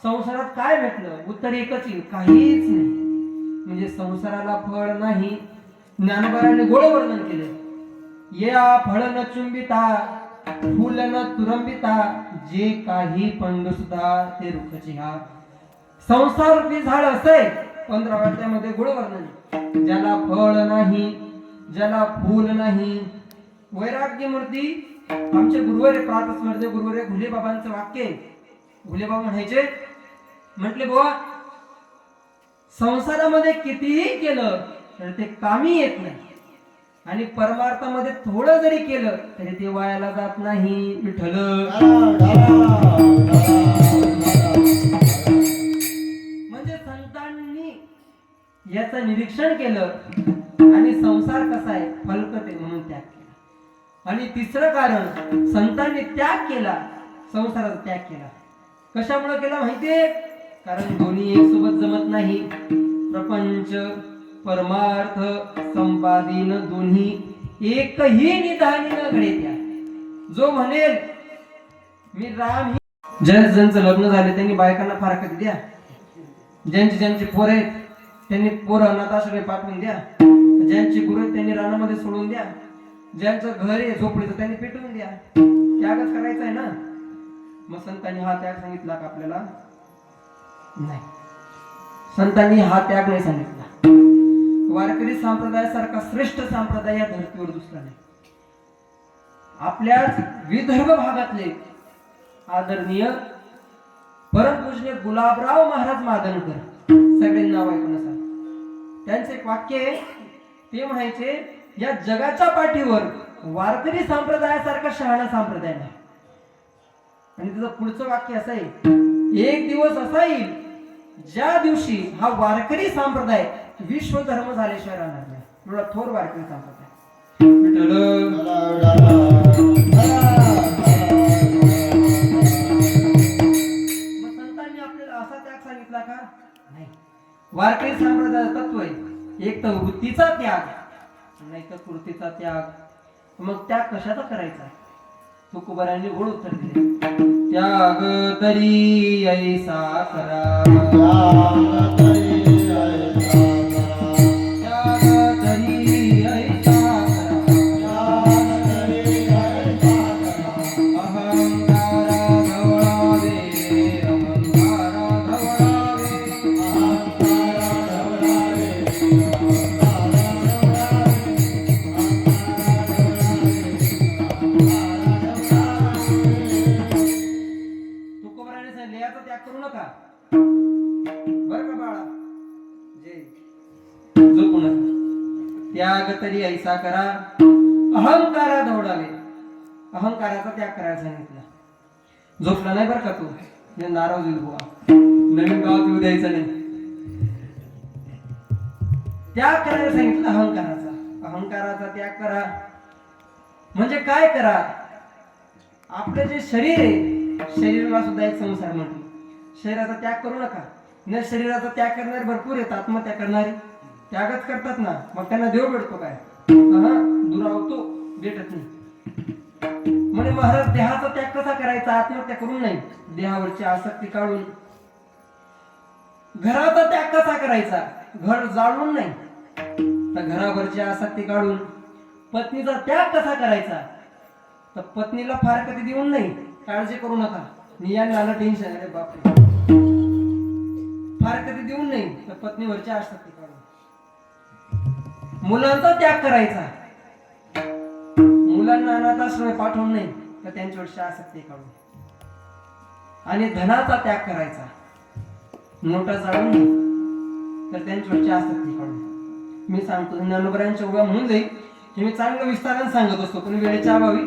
संसारात काय भेटलं? उत्तर एकच येईल, काहीच नाही. म्हणजे संसाराला फळ नाही. ज्ञानोबारांनी गोड वर्णन केले. या फळ न चुंबिता, फुल न तुरंबिता, जे काही पंड सुद्धा ते रुखची हा. संसार रूपी झाड असे 15 वाक्यामध्ये गोड वर्णन. ज्याला फळ नाही, ज्याला फूल नाही. वैराग्य मूर्ती आमचे गुरुवारे प्रातस्मृती गुरुवारे घुले बाबांचं वाक्य. घुले बाबा म्हटले बाबा संसारामध्ये कितीही केलं तर ते कामी येत नाही, आणि परमार्थामध्ये थोडं जरी केलं तरी ते वायाला जात नाही. विठ्ठल म्हणजे संतांनी याचं निरीक्षण केलं आणि संसार कसा आहे फलकते म्हणून त्याग केला. आणि तिसरं कारण संतांनी त्याग केला, संसाराचा त्याग केला. कशामुळे केला माहितीये? कारण दोन्ही एक सोबत जमत नाही. प्रपंच परमार्थ संपादीन दोन्ही एकही निधानी न घडेत्या. जो म्हणेल मी राम ही ज्यांचं लग्न झाले त्यांनी बायकांना फारकत द्या, ज्यांची पोर आहेत त्यांनी पोर अनाथाश्रमे पाठवून द्या, ज्यांची गुरु आहेत त्यांनी रानामध्ये सोडून द्या, ज्यांचं घर आहे झोपडीचं त्यांनी पेटवून द्या. त्यागच करायचा आहे ना. मग संतांनी हा त्याग सांगितला का आपल्याला? नाही, संतांनी हा त्याग नाही सांगितला. वारकरी संप्रदायासारखा श्रेष्ठ संप्रदाय या धर्तीवर दुसरा नाही. आपल्या विदर्भ भागातले आदरणीय परमपूजनीय गुलाबराव महाराज मादनकर, सगळ्यांना नाव ऐकून असाल. त्यांचे एक वाक्य आहे, ते म्हणायचे या जगाच्या पाठीवर वारकरी संप्रदायासारखा शहाणा संप्रदाय नाही. आणि त्याचं पुढचं वाक्य असं आहे, एक दिवस असा येईल ज्या दिवशी हा वारकरी संप्रदाय विश्व धर्म झाल्याशिवाय राहणार नाही. एवढा थोर वारकरी संप्रदाय. मग संतांनी आपल्याला असा त्याग सांगितला का? नाही. वारकरी संप्रदायाचं तत्व आहे एक तर वृत्तीचा त्याग, नाही तर कृतीचा त्याग. मग त्याग कशाचा करायचा? तुकोबारांनी गोड उत्तर दिले, त्याग तरी ऐसा करा, त्याग तरी ऐसा करा, अहंकारा ढवळावे, अहंकारा ढवळावे, त्याग करू नका बर का बाळा. झोपू नका. त्याग तरी ऐसा करा, अहंकारा दौडावे. अहंकाराचा त्याग करायला सांगितला. झोपला नाही बर का तू, हे नाराज होईल बुवा, नवीन गावात येऊ द्यायचं नाही. त्याग करायला सांगितलं अहंकाराचा. अहंकाराचा त्याग करा म्हणजे काय करा? आपलं जे शरीर आहे, शरीराला सुद्धा एक संसार म्हणतो. शरीराचा त्याग करू नका. न शरीराचा त्याग करणारे भरपूर आहेत, आत्मत्याग करणारे त्यागच करतात ना. मग त्यांना देव भेटतो काय? दुरावतो, भेटत नाही. म्हणजे महाराज देहाचा त्याग कसा करायचा? आत्महत्या करून नाही, देहावरची आसक्ती काढून. घराचा त्याग कसा करायचा? घर जाळून नाही, तर घरावरची आसक्ती काढून. पत्नीचा त्याग कसा करायचा? तर पत्नीला फार कधी देऊन नाही, काळजी करू नका, नियाला टेन्शन, अरे बापरे, फार कधी देऊन नाही, तर पत्नीवरची आसक्ती काढून. मुलांचा त्याग करायचा, मुलांना अनाथाश्रमे पाठवून नाही, तर त्यांच्यावरची आसक्ती काढून. आणि धनाचा त्याग करायचा, नोटा जाळून नाही, तर त्यांच्यावरची आसक्ती काढून. मी सांगतो ज्ञानोबरांच्या उभ्या म्हणून जाईल, हे मी चांगलं विस्ताराने सांगत असतो, पण वेळेच्या अभावी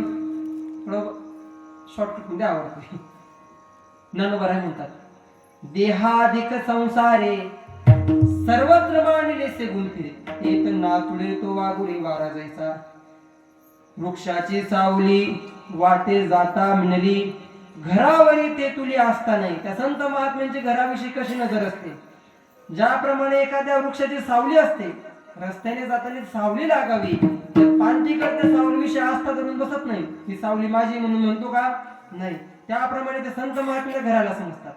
थोडं शॉर्टकट मध्ये आवडते. ज्ञानोबराय म्हणतात, देहाधिक संसारे सर्वत्र मानिलेसे गुंफिरे, एक नातुडे तो वागुडे वारा जायचा. वृक्षाची सावली वाटे जाता मिनली, घरावरी ते तुली असता नाही. त्या संत महात्म्यांची घराविषयी कशी नजर असते? ज्याप्रमाणे एखाद्या वृक्षाची सावली असते, रस्त्याने जाताना सावली लागावी, पांतीकडे त्या सावलीविषयी आस्था धरून बसत नाही, ही सावली माझी म्हणून म्हणतो का? नाही. त्याप्रमाणे ते संत महात्म्याच्या घराला समजतात,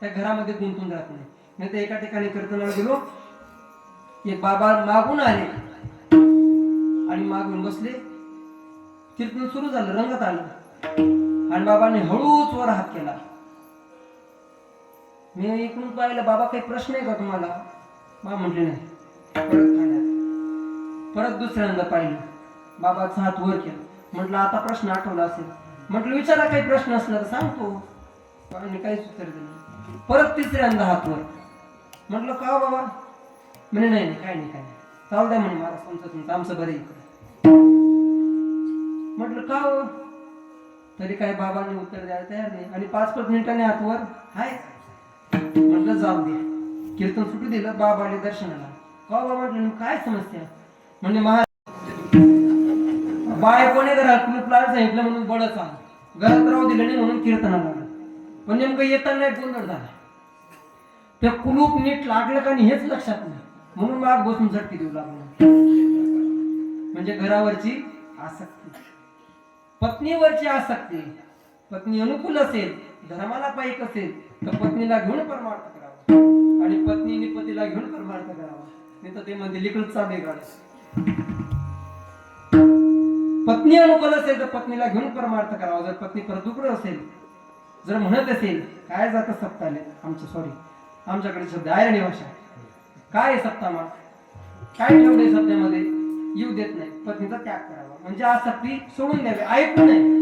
त्या घरामध्ये गुंतून राहत नाही. मी तर एका ठिकाणी कीर्तनाला गेलो, एक बाबा मागून आले आणि मागून बसले. कीर्तन सुरू झालं, रंगत आलं आणि बाबांनी हळूच वर हात केला. मी इकडून पाहिलं, बाबा काही प्रश्न आहे का तुम्हाला? बाबा म्हटले नाही. परत दुसऱ्यांदा पाहिलं, बाबाचा हात वर केला. म्हटलं आता प्रश्न आठवला असेल. म्हटलं विचारा, काही प्रश्न असला तर सांगतो. बाबांनी काहीच उत्तर दिलं. परत तिसऱ्यांदा हात वर. म्हटलं का बाबा? म्हणे नाही काय नाही काय नाही, चालू द्या म्हणे, मला तुमचं आमचं बरं इकडे. म्हटलं का हो? तरी काय बाबांनी उत्तर द्यायला तयार नाही. आणि 5-5 मिनिटांनी हात वर हाय. म्हटलं जाऊ दे, कीर्तन सुटू दिलं. बाबा आले दर्शनाला. बाबा म्हटलं काय समस्या? म्हणजे बायकोने घरात कुलूप लावायला सांगितलं म्हणून बळच आलं. घरात राहू दिलं नाही म्हणून कीर्तनाला आलं. पण नेमकं येताना एक गोंधळ झाला. ते कुलूप नीट लागलं का नाही हेच लक्षात नाही, म्हणून माग बसून झटकी देऊ लागलो. म्हणजे घरावरची आसक्ती, पत्नीवरची आसक्ती. पत्नी अनुकूल असेल, धर्माला पाईक असेल तर पत्नीला घेऊन परमार्थ करावा आणि पत्नीने पतीला घेऊन परमार्थ करावा. नाही तर ते मध्ये लिकडच चालू गाडी. पत्नी अनुकूल असेल तर पत्नीला घेऊन परमार्थ करावा. जर पत्नी परदुकर असेल, जर म्हणत असेल काय जातं सप्ताले आमच्याकडे शब्द आयरणी भाषा, काय सप्तामा काय ठेवले सप्त्यामध्ये येऊ देत नाही. पत्नीचा त्याग करावा म्हणजे आसक्ती सोडून द्यावी, ऐकू नये.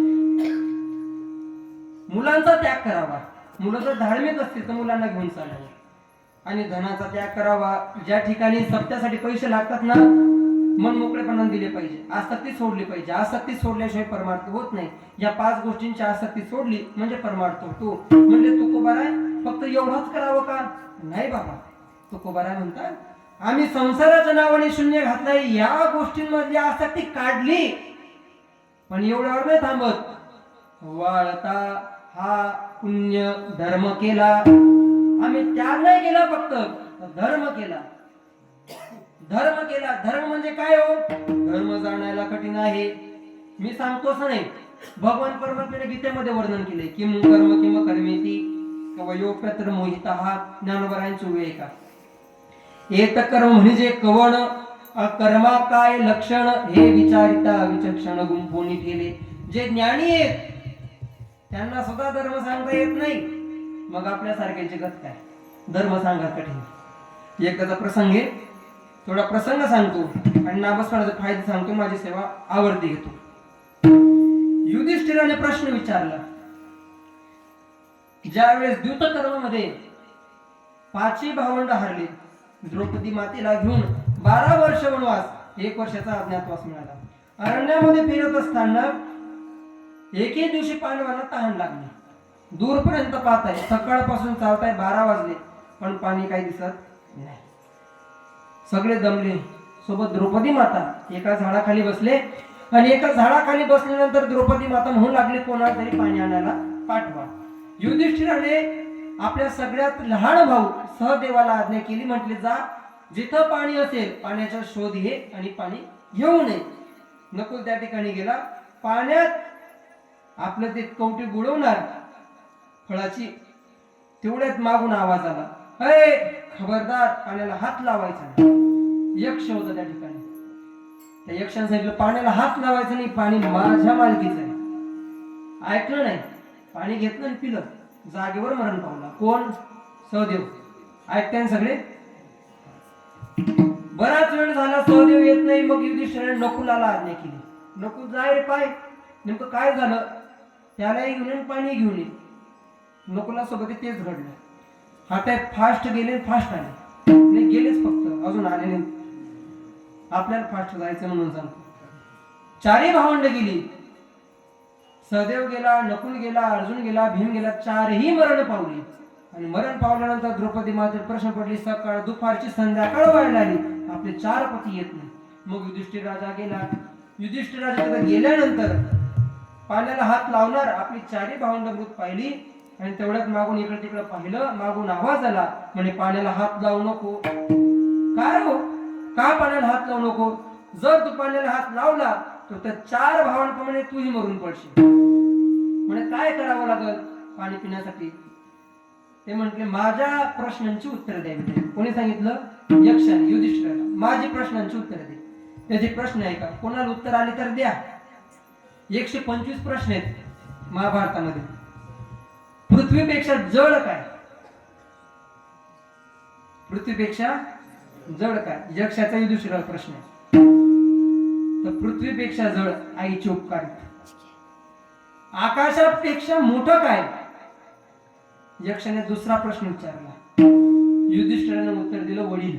मुलांचा त्याग करावा. मुलं जर धार्मिक असतील तर मुलांना घेऊन चालावं. आणि धनाचा त्याग करावा. ज्या ठिकाणी सप्त्यासाठी पैसे लागतात ना, मन मोकळेपणाने दिले पाहिजे. आसक्ती सोडली पाहिजे. आसक्ती सोडल्याशिवाय परमार्थ होत नाही. या 5 गोष्टींची आसक्ती सोडली म्हणजे परमार्थ होतो. म्हणजे तुकोबाराय फक्त एवढंच करावं का? नाही बाबा. तुकोबाराय म्हणतात आम्ही संसाराच्या नावाने शून्य घातलाय, या गोष्टींमधली आसक्ती काढली, पण एवढ्यावर नाही थांबत. वाळता हा पुण्य धर्म केला. आम्ही त्याग नाही केला, फक्त धर्म केला. धर्म केला. धर्म म्हणजे काय हो? धर्म जाणायला कठीण आहे. मी सांगतो असं नाही. भगवान परमात्म्याने गीतेमध्ये वर्णन केले किम कर्म किम कर्मेती कवयोप्यत्र मोहितः. ज्ञानोबरायांची उभे आहे का? एक कर्म म्हणजे कवण, कर्मा काय लक्षण हे विचारिता विचक्षण गुंफोनी ठेले. जे ज्ञानी आहेत त्यांना सुद्धा धर्म सांगता येत नाही, मग आपल्या सारख्यांची गत काय? धर्म सांगा कठीण. एखादा प्रसंग आहे, थोडा प्रसंग सांगतो आणि नामस्मरणाचा फायदा सांगतो. माझी सेवा आवर्ती घेतो. युधिष्ठिराने प्रश्न विचारला. ज्यावेळेस द्यूतकर्मामध्ये 5 भावंड हरले, द्रौपदी मातेला घेऊन 12 वर्ष वनवास, 1 वर्षाचा अज्ञातवास मिळाला. अरण्यामध्ये फिरत असताना एके दिवशी पांडवांना तहान लागली. दूरपर्यंत पाहताय, सकाळपासून चालताय, 12 वाजले, पण पाणी काही दिसत नाही. सगळे दमले. सोबत द्रौपदी माता एका झाडाखाली बसले आणि एका झाडाखाली बसल्यानंतर द्रौपदी माता म्हणू लागली कोणाला तरी पाणी आणायला पाठवा. युधिष्ठिराने आपल्या सगळ्यात लहान भाऊ सहदेवाला आज्ञा केली. म्हटले जा, जिथं पाणी असेल पाण्याचा शोध घे आणि पाणी घेऊ नये. नकुल त्या ठिकाणी गेला. पाण्यात आपलं ते कवटी बुडवणार फळाची, तेवढ्यात मागून आवाज आला, अरे खबरदार, पाण्याला हात लावायचा नाही. यक्ष होता त्या ठिकाणी. त्या यक्षाने सांगितलं पाण्याला हात लावायचा नाही, पाणी माझ्या मालकीचं आहे. ऐकलं नाही, पाणी घेतलं आणि पिलं. जागेवर मरण पावला. कोण? सहदेव. ऐकताय सगळे? बराच वेळ झाला सहदेव येत नाही. मग युधिष्ठिराने नकुलाला आज्ञा केली, नकुल जाय रे पाय. नेमकं काय झालं? त्यालाही घेऊन पाणी घेऊन ये. नकुला सोबत तेच घडलं. हातात फास्ट गेले, फास्ट आले. नाही गेलेच, फक्त अजून आले नाही. आपल्याला फास्ट जायचं म्हणून सांगतो. 4 भावंड गेली. सहदेव गेला, नकुल गेला, अर्जुन गेला, भीम गेला. 4ही मरण पावली. आणि मरण पावल्यानंतर द्रौपदी मातेला प्रश्न पडली, सकाळ दुपारची संध्याकाळ व्हायला आली, आपले 4 पती येत नाही. मग युधिष्ठिर राजा गेला. युधिष्ठिर राजा तिथे गेल्यानंतर पाण्याला हात लावणार, आपली 4ही भावंड मृत पाहिली. आणि तेवढ्यात मागून इकडे तिकडे पाहिलं, मागून आवाज आला, म्हणे पाण्याला हात लावू नको. काय हो, का पाण्याला हात लावू नको? जर तू पाण्याला हात लावला तर त्या 4 भावांप्रमाणे तूही मरून पडशील. म्हणे काय करावं लागल पाणी पिण्यासाठी? ते म्हटले माझ्या प्रश्नांची उत्तर द्यावी. कोणी सांगितलं? यक्षाने युधिष्ठिराला. माझी प्रश्नांची उत्तर दे. त्याचे प्रश्न आहे का? कोणाला उत्तर आले तर द्या. 125 प्रश्न आहेत महाभारतामध्ये. पृथ्वीपेक्षा जड काय? पृथ्वीपेक्षा जड काय? यक्षाचा युधिष्ठिराला प्रश्न आहे. तर पृथ्वीपेक्षा जड आईचे उपकार. आकाशापेक्षा मोठं काय? यक्षाने दुसरा प्रश्न विचारला. युधिष्ठिराने उत्तर दिलं वडील.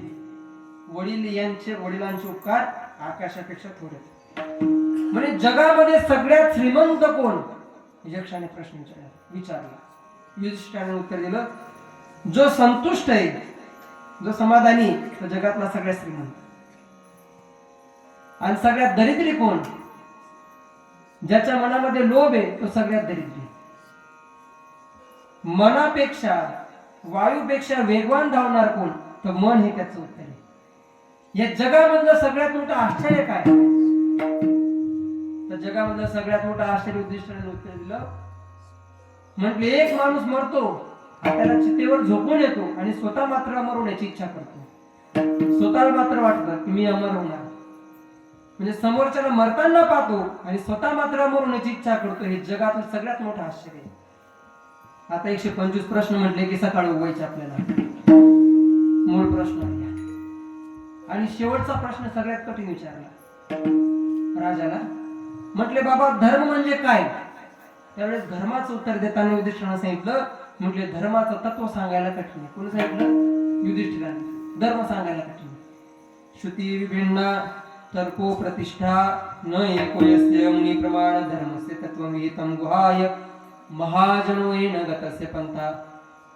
वडिलांचे उपकार आकाशापेक्षा थोडे. म्हणजे जगामध्ये सगळ्यात श्रीमंत कोण? यक्षाने प्रश्न विचारला. युधिष्ठिराने उत्तर दिलं जो संतुष्ट आहे, जो समाधानी तो जगातला सगळ्यात श्रीमंत. आणि सगळ्यात दरिद्री कोण? ज्याच्या मनामध्ये लोभ आहे तो सगळ्यात दरिद्री. मनापेक्षा वायूपेक्षा वेगवान धावणार कोण? तर मन हे त्याचं उत्तर आहे. या जगामधलं सगळ्यात मोठं आश्चर्य काय? तर जगामधलं सगळ्यात मोठं आश्चर्य उद्दिष्टाने उत्तर दिलं. म्हटले एक माणूस मरतो, त्याला चितेवर झोपून येतो आणि स्वतः मात्र अमर होण्याची इच्छा करतो. स्वतःला मात्र वाटतं की मी अमर होणार. म्हणजे समोरच्याला मरताना पाहतो आणि स्वतः मात्र अमर होण्याची इच्छा करतो. हे जगातलं सगळ्यात मोठं आश्चर्य आहे. आता 125 प्रश्न म्हटले की सकाळी उगवायचे आपल्याला. मूळ प्रश्न आणि शेवटचा प्रश्न सगळ्यात कठीण विचारला राजाला. म्हटले बाबा धर्म म्हणजे काय? त्यावेळेस धर्माचं उत्तर देताना युधिष्ठिराने सांगितलं. म्हटले धर्माचं तत्व सांगायला कठीण आहे. कोणी सांगितलं? युधिष्ठिराने. धर्म सांगायला कठीण. श्रुती विभिन्ना तर्को प्रतिष्ठा न एको यस्य मुनी प्रमाण धर्मस्य तत्त्वमिहितं गुहाय महाजनो येन गतस्य पंथा.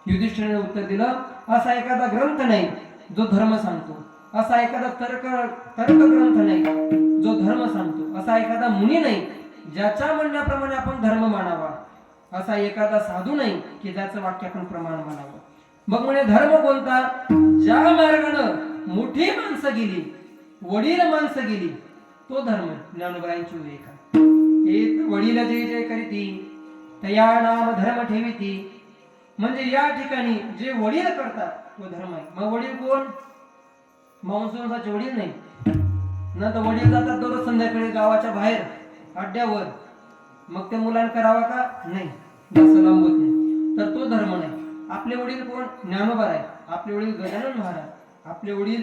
युधिष्ठिराने उत्तर दिलं असा एखादा ग्रंथ नाही जो धर्म सांगतो. असा एखादा तर्क ग्रंथ नाही जो धर्म सांगतो. असा एखादा मुनी नाही ज्याच्या म्हणण्याप्रमाणे आपण धर्म मानावा. असा एखादा साधू नाही की ज्याचं वाक्य आपण प्रमाण मानावं. मग म्हणजे धर्म कोणता? ज्या मार्गानं मोठी माणसं गेली, वडील माणसं गेली, तो धर्म. ज्ञानोबाईंची विवेक एक वडील जय जय करीती तया नाम धर्म ठेवीती. म्हणजे या ठिकाणी जे वडील करतात तो धर्म आहे. मग वडील कोण? माणसाचे वडील नाही ना. तर वडील जातात दररोज संध्याकाळी गावाच्या बाहेर अड्ड्यावर. मग ते मुलांना करावा का? नाही, जास्त लांब होत नाही. तर तो धर्म नाही. आपले वडील कोण? ज्ञानोबा आहे. आपले वडील गजानन महाराज. आपले वडील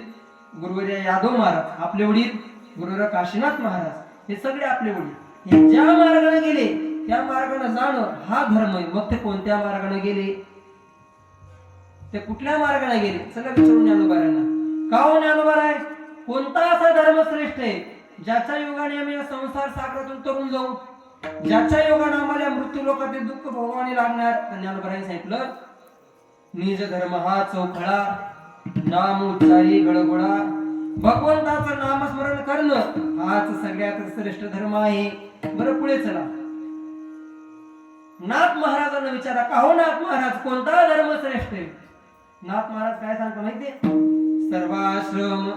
गुरुवर्य यादव महाराज. आपले वडील गुरुवर्य काशीनाथ महाराज. हे सगळे आपले वडील. हे ज्या मार्गाने गेले त्या मार्गाने जाणं हा धर्म आहे. मग ते कोणत्या मार्गाने गेले, ते कुठल्या मार्गाने गेले, सगळं विचारून ज्ञानोबारांना. का हो ज्ञानोबाराय, कोणता असा धर्म श्रेष्ठ आहे ज्याच्या योगाने आम्ही या संसार सागरातून तरुण जाऊ, ज्याच्या योगाने आम्हाला मृत्यू लोकातील दुःख भोगावे लागणार? तर ज्ञानोबारांनी सांगितलं निज धर्म हा चौखळा नाम उच्चारी गळगोळा. भगवंताचं नामस्मरण करणं हाच सगळ्यात श्रेष्ठ धर्म आहे. बरं पुढे चला. नाथ महाराजांना विचारा का हो नाथ महाराज कोणता धर्म श्रेष्ठ आहे? नाथ महाराज काय सांगता माहितीये? सर्वाश्रम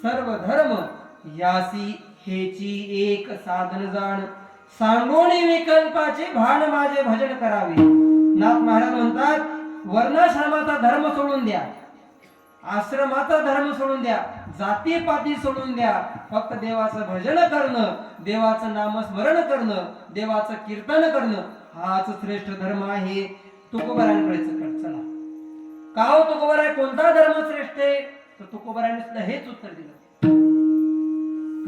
सर्व धर्म यासी हेची एक साधन जाण सांगोनी विकल्पाचे भान माझे भजन करावे. नाथ महाराज म्हणतात वर्णाश्रमाचा धर्म सोडून द्या, आश्रमाचा धर्म सोडून द्या, जातीपाती सोडून द्या. फक्त देवाचं भजन करणं, देवाचं नामस्मरण करणं, देवाचं कीर्तन करणं हाच श्रेष्ठ धर्म आहे. तुकोबारांकडे चला. का हो तुकोबाराय कोणता धर्म श्रेष्ठ आहे? तर तुकोबारांनी सुद्धा हेच उत्तर दिलं.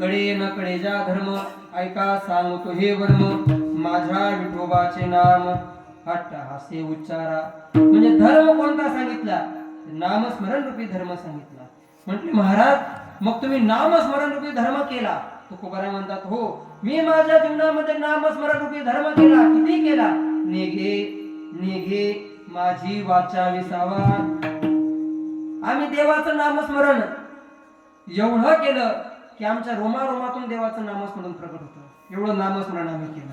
कडे न कडे जा धर्म ऐका सांगतो हे वर्म माझ्या विठोबाचे नाम अट्टहासे उच्चारा. म्हणजे धर्म कोणता सांगितला? नामस्मरण रूपी धर्म सांगितला. म्हटले महाराज मग तुम्ही नामस्मरण रूपी धर्म केला? तुकोबाराय म्हणतात हो मी माझ्या जीवनामध्ये नामस्मरण रूपी धर्म केला. किती केला? नेघे नेघे माझी वाचा विसावा. आम्ही देवाचं नामस्मरण एवढं केलं की आमच्या रोमारोमातून देवाचं नामस्मरण प्रकट होतं. एवढं नामस्मरण आम्ही केलं.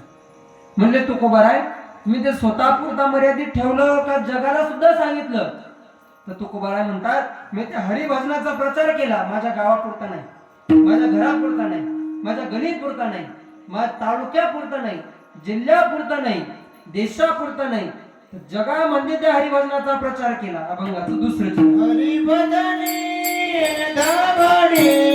म्हणले तुकोबाराय तुम्ही ते स्वतःपुरता मर्यादित ठेवलं का जगाला सुद्धा सांगितलं? तर तुकोबाराय म्हणतात मी त्या हरिभजनाचा प्रचार केला. माझ्या गावापुरता नाही, माझ्या घरापुरता नाही, माझ्या गलीपुरता नाही, माझ्या तालुक्यापुरता नाही, जिल्ह्यापुरता नाही, देशापुरता नाही, जगामध्ये त्या हरिभजनाचा प्रचार केला. अभंगाचं दुसरं हरिभजनी धावणी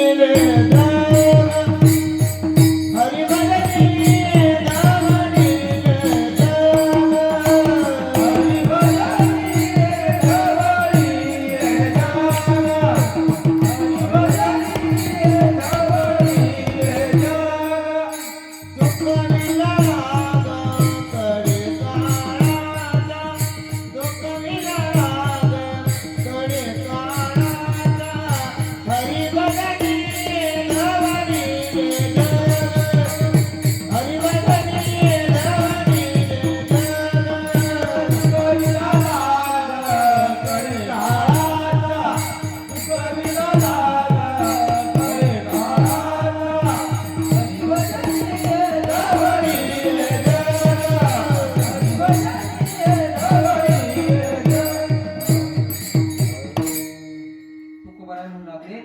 तुकोबाराय म्हणू लागले,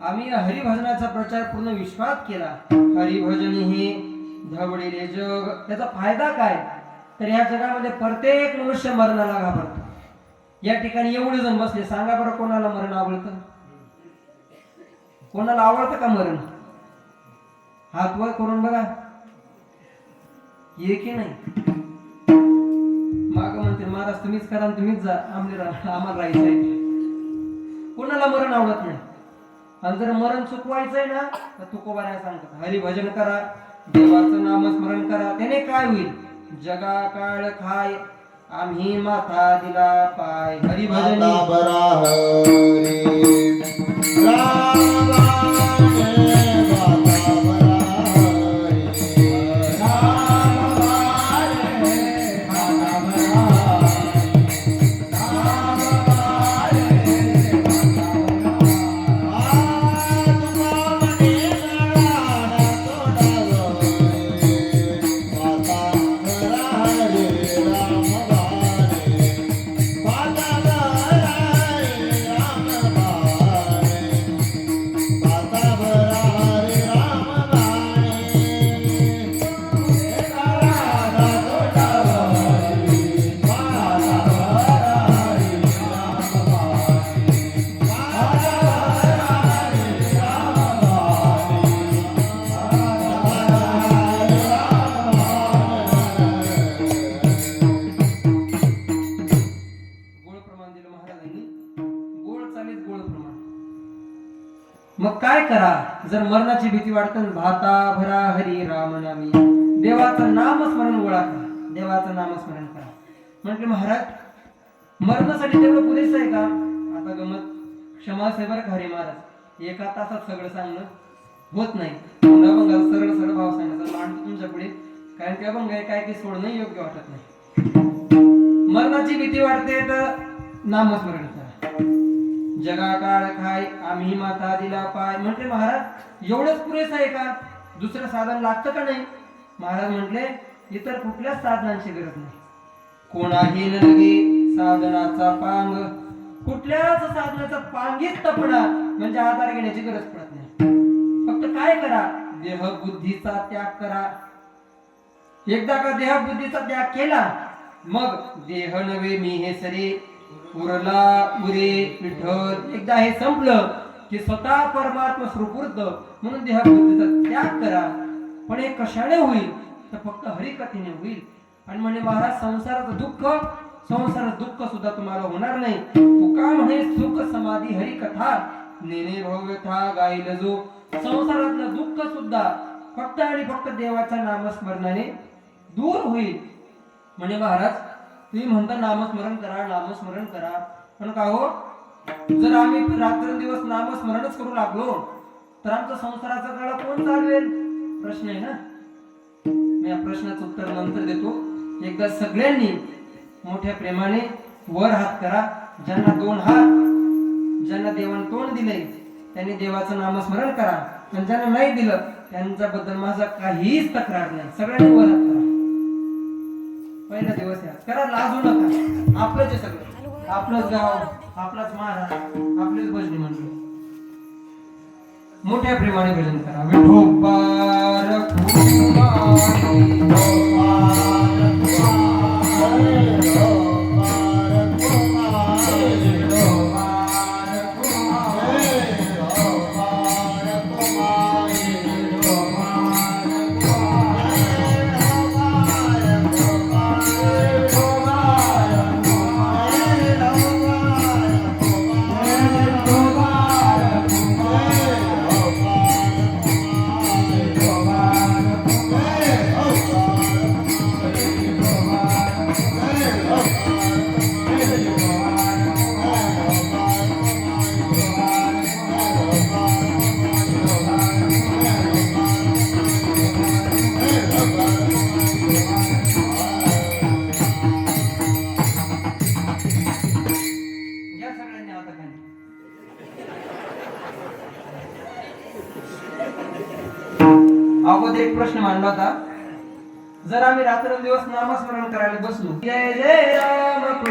आम्ही हरिभजनाचा प्रचार पूर्ण विश्वात केला. हरिभजन हे धवडीले जग. त्याचा फायदा काय? तर या जगामध्ये प्रत्येक मनुष्य मरणाला घाबरतो. या ठिकाणी एवढे जण बसले, सांगा बरं कोणाला मरण आवडतं? कोणाला आवडतं का मरण? हात वर करून बघा, ये की नाही? माग म्हणते महाराज तुम्हीच करा आणि तुम्हीच जा, आम्हाला राहायचं आहे. कोणाला मरण आवडत नाही. आणि जर मरण चुकवायचंय ना तर तुकोबाराय सांगतात, हरिभजन करा, देवाचं नामस्मरण करा. त्याने काय होईल? जगा काळ खाय आम्ही माथा दिला पाय. हरिभजन मग काय करा? जर मरणाची भीती वाटते, भाता भरा हरी राम नामी, देवाचं नामस्मरण गोळा करा, देवाचं नामस्मरण करा. म्हटले महाराज मरणासाठी तेवढं पुरेसं आहे का? आता गमत क्षमा सेवर हरी महाराज, एका तासात सगळं सांगणं होत नाही. सरळ सरळ भाव सांगायचा मांडतो तुमच्या पुढे, कारण की अभंग आहे, काय की सोडणं योग्य वाटत नाही. मरणाची भीती वाटते तर नामस्मरण करा. जगा काळ खाय आम्ही माथा दिला पाय. म्हटले महाराज एवढंच पुरेसं आहे का? दुसरं साधन लागतं का नाही? महाराज म्हटले इतर कुठल्याच साधनांची गरज नाही. कोणाही न लगे साधनाचा पांग, कुठल्याच साधनाचा पांगीच तपणा म्हणजे आधार घेण्याची गरज पडत नाही. फक्त काय करा? देह बुद्धीचा त्याग करा. एकदा का देह बुद्धीचा त्याग केला मग देह नव्हे मी हे सरे उरला उरे विठ्ठल. एकदा हे संपलं की स्वतः परमात्मा सुपूर्त म्हणून देह बुद्धीचा त्याग करा. पण हे कशाने होईल? तर फक्त हरिकथेने होईल. आणि म्हणे महाराज संसाराचं दुःख सुद्धा तुम्हाला होणार नाही. तुका म्हणे सुख समाधी हरिकथा नेने भव्यथा गाईल जो. संसारातलं दुःख सुद्धा फक्त आणि फक्त देवाच्या नामस्मरणाने दूर होईल. म्हणे महाराज तुम्ही म्हणता नामस्मरण करा नामस्मरण करा, पण का हो जर आम्ही रात्रंदिवस नामस्मरणच करू लागलो तर आमचा संसाराचा काळ कोण चालवेल? प्रश्न आहे ना. मी या प्रश्नाचं उत्तर नंतर देतो. एकदा सगळ्यांनी मोठ्या प्रेमाने वर हात करा. ज्यांना दोन हात, ज्यांना देवाने तोंड दिले त्यांनी देवाचं नामस्मरण करा, आणि ज्यांना नाही दिलं त्यांच्याबद्दल माझा काहीच तक्रार नाही. सगळ्यांनी वर हात करा. पहिला दिवस आहे, करा, लाजू नका. आपलंच आहे सगळं, आपलंच गाव, आपलाच महाराज, आपलेच भजनी मंडळ. मोठ्या प्रेमाने भजन करा. विठोबार अगोदर एक प्रश्न मांडला होता. जर आम्ही रात्रंदिवस नामस्मरण करायला बसलो, जय जय राम